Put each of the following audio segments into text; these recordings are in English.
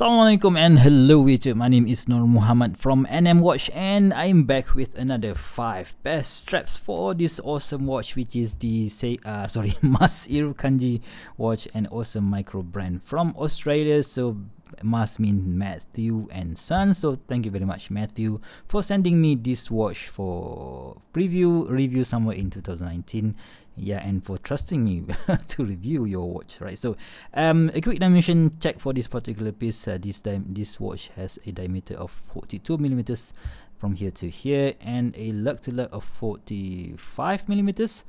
Assalamualaikum and hello YouTube. My name is Nur Muhammad from NM Watch and I'm back with another 5 best straps for this awesome watch, which is the MAS Irukandji watch, an awesome micro brand from Australia. So MAS means Matthew and Son. So thank you very much, Matthew, for sending me this watch for review somewhere in 2019. Yeah, and for trusting me to review your watch, right? So a quick dimension check for this particular piece. This watch has a diameter of 42 millimeters from here to here, and a lug to lug of 46 millimeters,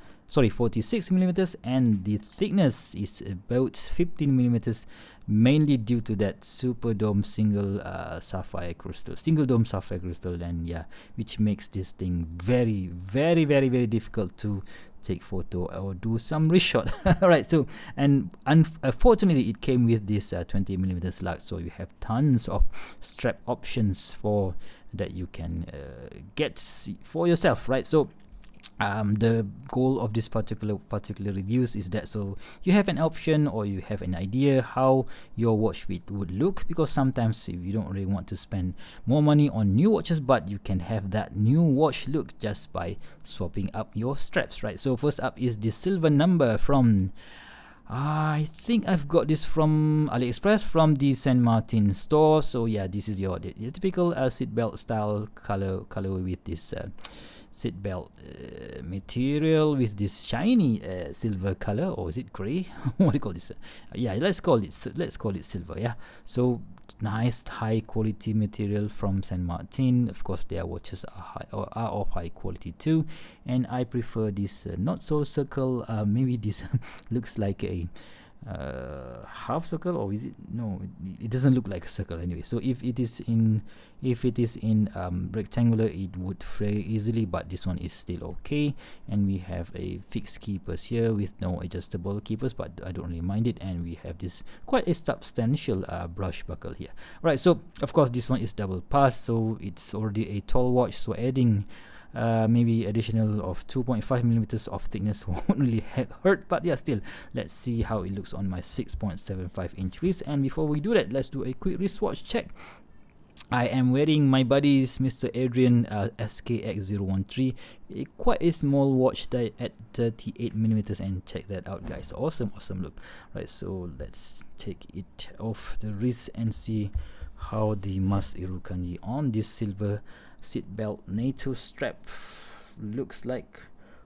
and the thickness is about 15 millimeters, mainly due to that super dome single dome sapphire crystal, and yeah, which makes this thing very, very, very, very difficult to take photo or do some reshot. Alright, so and unfortunately it came with this 20 millimeters lug, so you have tons of strap options for that you can get for yourself, right? So the goal of this particular reviews is that so you have an option or you have an idea how your watch would look, because sometimes if you don't really want to spend more money on new watches, but you can have that new watch look just by swapping up your straps, right? So first up is the silver number from I think I've got this from AliExpress from the San Martin store. So yeah, this is your typical seatbelt style color with this seat belt material with this shiny silver color, or is it gray? What do you call this? Yeah, let's call it silver. Yeah, so nice high quality material from San Martin. Of course, their watches are of high quality too, and I prefer this not so circle. Maybe this looks like a half circle, or is it? No, it doesn't look like a circle anyway. So if it is in rectangular, it would fray easily, but this one is still okay. And we have a fixed keepers here with no adjustable keepers, but I don't really mind it. And we have this quite a substantial brush buckle here. Right, so of course this one is double pass, so it's already a tall watch, so adding maybe additional of 2.5 millimeters of thickness won't really hurt, but yeah, still, let's see how it looks on my 6.75 inch wrist. And before we do that, let's do a quick wristwatch check. I am wearing my buddy's Mr. Adrian SKX013, quite a small watch at 38 millimeters, and check that out, guys. Awesome look. Right, so let's take it off the wrist and see how the MAS Irukandji on this silver seatbelt NATO strap looks like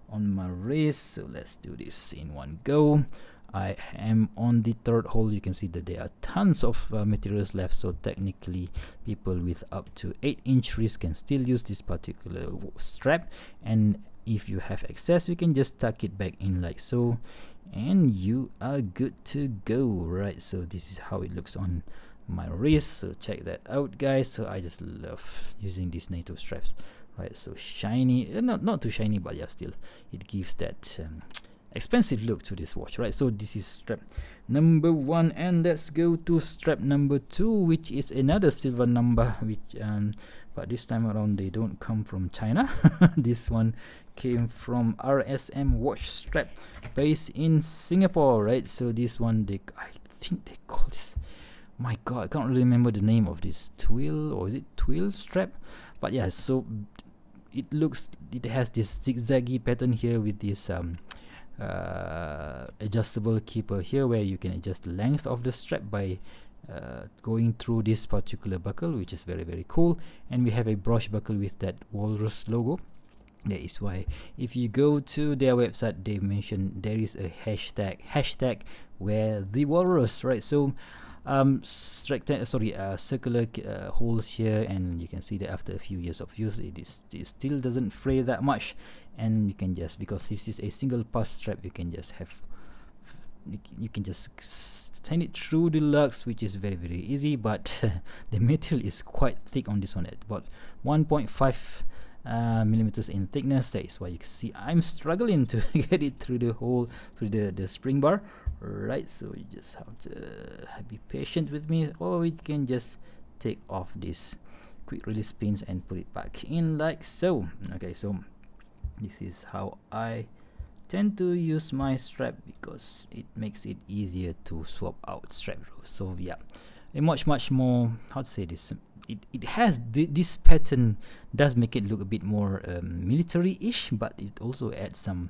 on my wrist. So let's do this in one go. I am on the third hole. You can see that there are tons of materials left, so technically people with up to 8-inch wrist can still use this particular strap, and if you have excess, you can just tuck it back in like so, and you are good to go. Right, so this is how it looks on my wrist, so check that out, guys. So I just love using these NATO straps, right? So shiny, not too shiny, but yeah, still it gives that expensive look to this watch, right? So this is strap number 1, and let's go to strap number 2, which is another silver number, which but this time around they don't come from China. This one came from RSM watch strap based in Singapore, right? So this one, I think they call this, my god, I can't really remember the name of this, twill, or is it twill strap? But yeah, so it has this zigzaggy pattern here with this adjustable keeper here, where you can adjust the length of the strap by going through this particular buckle, which is very, very cool. And we have a brush buckle with that walrus logo. That is why if you go to their website, they mention there is a hashtag wear the walrus, right? So circular holes here, and you can see that after a few years of use, it still doesn't fray that much. And you can just, because this is a single pass strap, you can just send it through the lugs, which is very, very easy. But the material is quite thick on this one, at about 1.5 millimeters in thickness. That is why you can see I'm struggling to get it through the hole, through the spring bar, right? So you just have to be patient with me, or we can just take off these quick release pins and put it back in like so. Okay, so this is how I tend to use my strap, because it makes it easier to swap out strap. So yeah, a much more, how to say this, it has this pattern does make it look a bit more military-ish, but it also adds some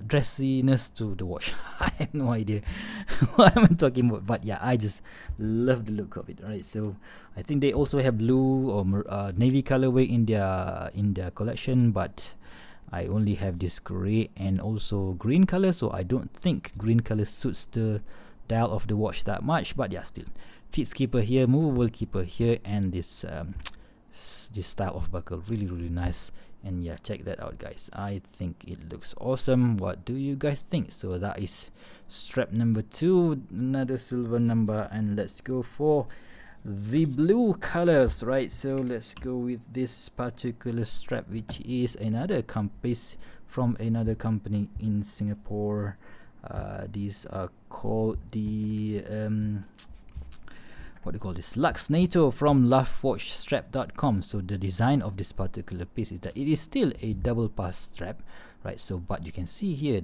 dressiness to the watch. I have no idea what I'm talking about, but yeah, I just love the look of it. Right, so I think they also have blue or navy colorway in their collection, but I only have this gray and also green color, so I don't think green color suits the dial of the watch that much. But yeah, still, fixed keeper here, movable keeper here, and this this style of buckle, really nice. And yeah, check that out, guys. I think it looks awesome. What do you guys think? So that is strap number 2, another silver number, and let's go for the blue colors. Right, so let's go with this particular strap, which is another piece from another company in Singapore. These are called the what do you call this, Lux NATO from LoveWatchStrap.com. So the design of this particular piece is that it is still a double pass strap, right? So but you can see here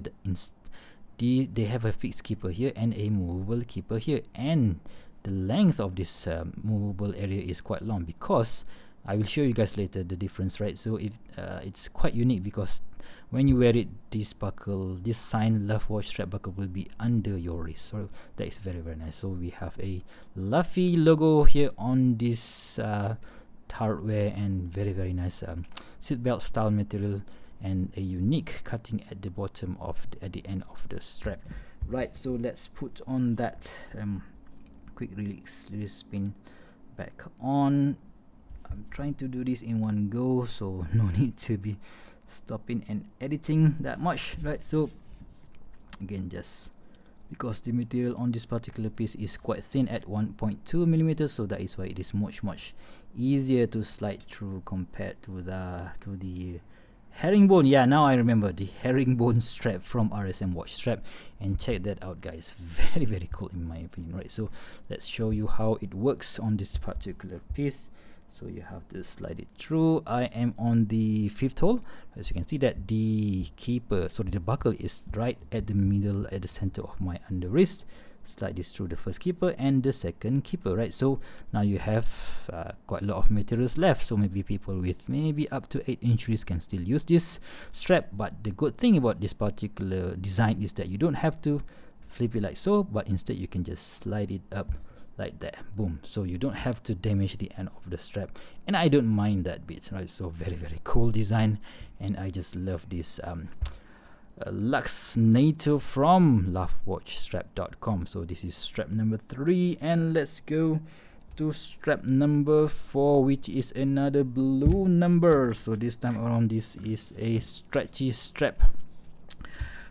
they have a fixed keeper here and a movable keeper here, and the length of this movable area is quite long, because I will show you guys later the difference, right? So if it's quite unique, because when you wear it, this buckle, this signed Love Watch strap buckle will be under your wrist. So that is very nice. So we have a Luffy logo here on this hardware, and very nice seatbelt style material, and a unique cutting at the bottom of at the end of the strap. Right, so let's put on that quick release spin back on. I'm trying to do this in one go, so no need to be stopping and editing that much, right? So again, just because the material on this particular piece is quite thin at 1.2 millimeters, so that is why it is much easier to slide through compared to the herringbone. Yeah, now I remember the herringbone strap from RSM watch strap, and check that out, guys. Very cool in my opinion, right? So let's show you how it works on this particular piece. So you have to slide it through. I am on the 5th hole. As you can see that the keeper, sorry, the buckle is right at the middle, at the center of my under wrist. Slide this through the first keeper and the second keeper, right? So now you have quite a lot of materials left. So maybe people with maybe up to 8 injuries can still use this strap. But the good thing about this particular design is that you don't have to flip it like so, but instead you can just slide it up like that, boom. So you don't have to damage the end of the strap, and I don't mind that bit, right? So very cool design, and I just love this Lux NATO from LoveWatchStrap.com. So this is strap number 3, and let's go to strap number 4, which is another blue number. So this time around, this is a stretchy strap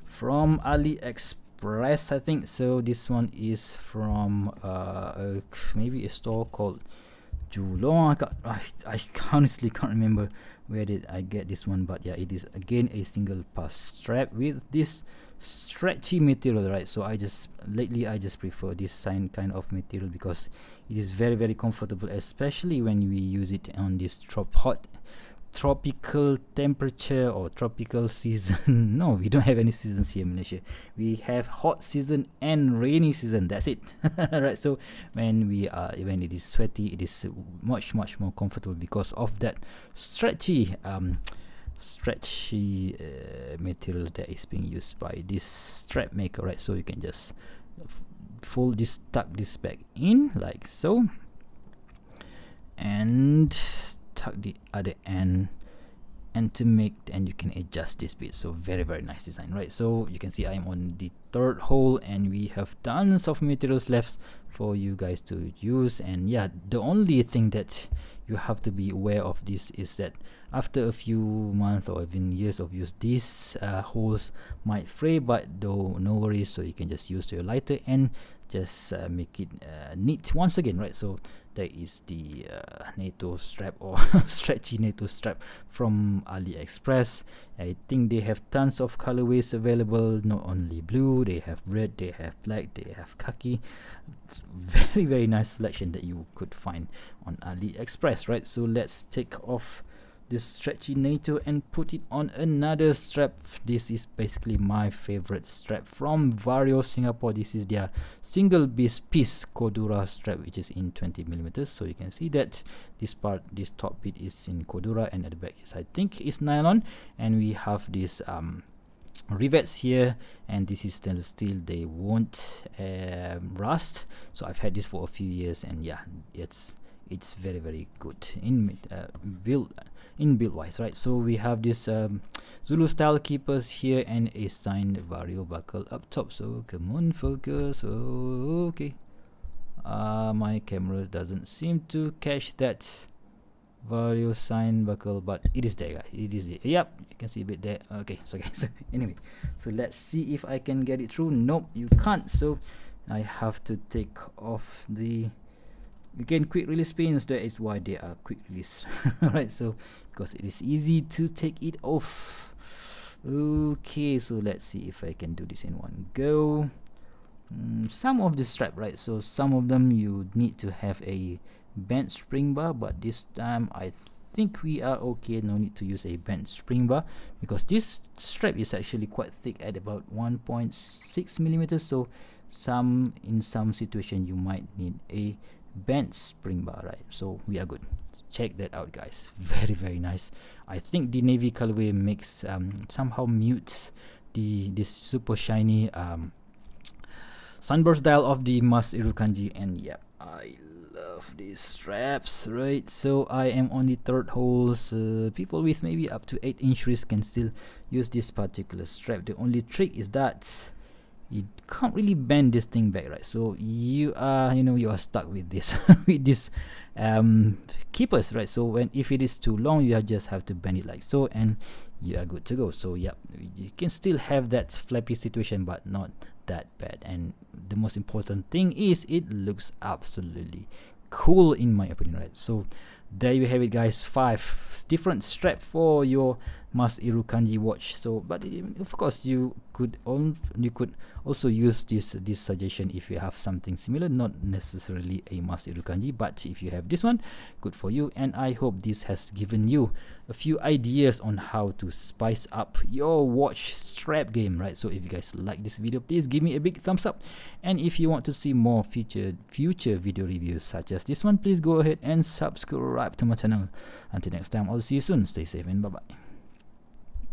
from AliExpress, I think. So this one is from maybe a store called Juelong. I honestly can't remember where did I get this one, but yeah, it is again a single pass strap with this stretchy material, right? So lately I just prefer this kind of material because it is very comfortable, especially when we use it on this hot tropical temperature or tropical season. No, we don't have any seasons here in Malaysia. We have hot season and rainy season. That's it. Right, so when it is sweaty, it is much more comfortable because of that stretchy material that is being used by this strap maker, right? So you can just tuck this back in like so, and tuck the other end, and you can adjust this bit. So very nice design, right? So you can see I'm on the 3rd hole, and we have tons of materials left for you guys to use. And yeah, the only thing that you have to be aware of this is that after a few months or even years of use, these holes might fray, but though no worries. So you can just use your lighter and just make it neat once again, right? So there is the NATO strap, or stretchy NATO strap from AliExpress. I think they have tons of colorways available, not only blue, they have red, they have black, they have khaki. Very nice selection that you could find on AliExpress, right? So let's take off this stretchy nato and put it on another strap. This is basically my favorite strap from Vario Singapore. This is their single piece Cordura strap, which is in 20 millimeters. So you can see that this top bit is in Cordura, and at the back is, I think, is nylon, and we have this rivets here, and this is stainless steel. They won't rust. So I've had this for a few years, and yeah, it's very, very good in build wise, right? So we have this Zulu style keepers here and a signed Vario buckle up top. So come on, focus. Okay, my camera doesn't seem to catch that Vario sign buckle, but it is there, guys. It is there. Yep, you can see a bit there. Okay, so anyway, so let's see if I can get it through. Nope, you can't. So I have to take off the, again, quick release pins. That is why they are quick release. Alright, so because it is easy to take it off. Okay, so let's see if I can do this in one go. Some of the strap, right? So some of them you need to have a bent spring bar, but this time I think we are okay. No need to use a bent spring bar because this strap is actually quite thick at about 1.6 millimeters. So in some situation you might need a bent spring bar, right? So we are good. Check that out, guys. Very, very nice. I think the navy colorway makes somehow mutes this super shiny sunburst dial of the MAS Irukandji, and yeah, I love these straps, right? So I am on the third hole. So people with maybe up to 8-inch wrist can still use this particular strap. The only trick is that you can't really bend this thing back, right? So you are stuck with this with this keepers, right? So if it is too long, you just have to bend it like so, and you are good to go. So yeah, you can still have that flappy situation, but not that bad. And the most important thing is it looks absolutely cool, in my opinion, right? So there you have it, guys. 5 different straps for your MAS Irukandji watch. So, but of course, you could also use this suggestion if you have something similar, not necessarily a MAS Irukandji, but if you have this one, good for you. And I hope this has given you a few ideas on how to spice up your watch strap game, right? So if you guys like this video, please give me a big thumbs up, and if you want to see more future video reviews such as this one, please go ahead and subscribe to my channel. Until next time, I'll see you soon. Stay safe and bye bye.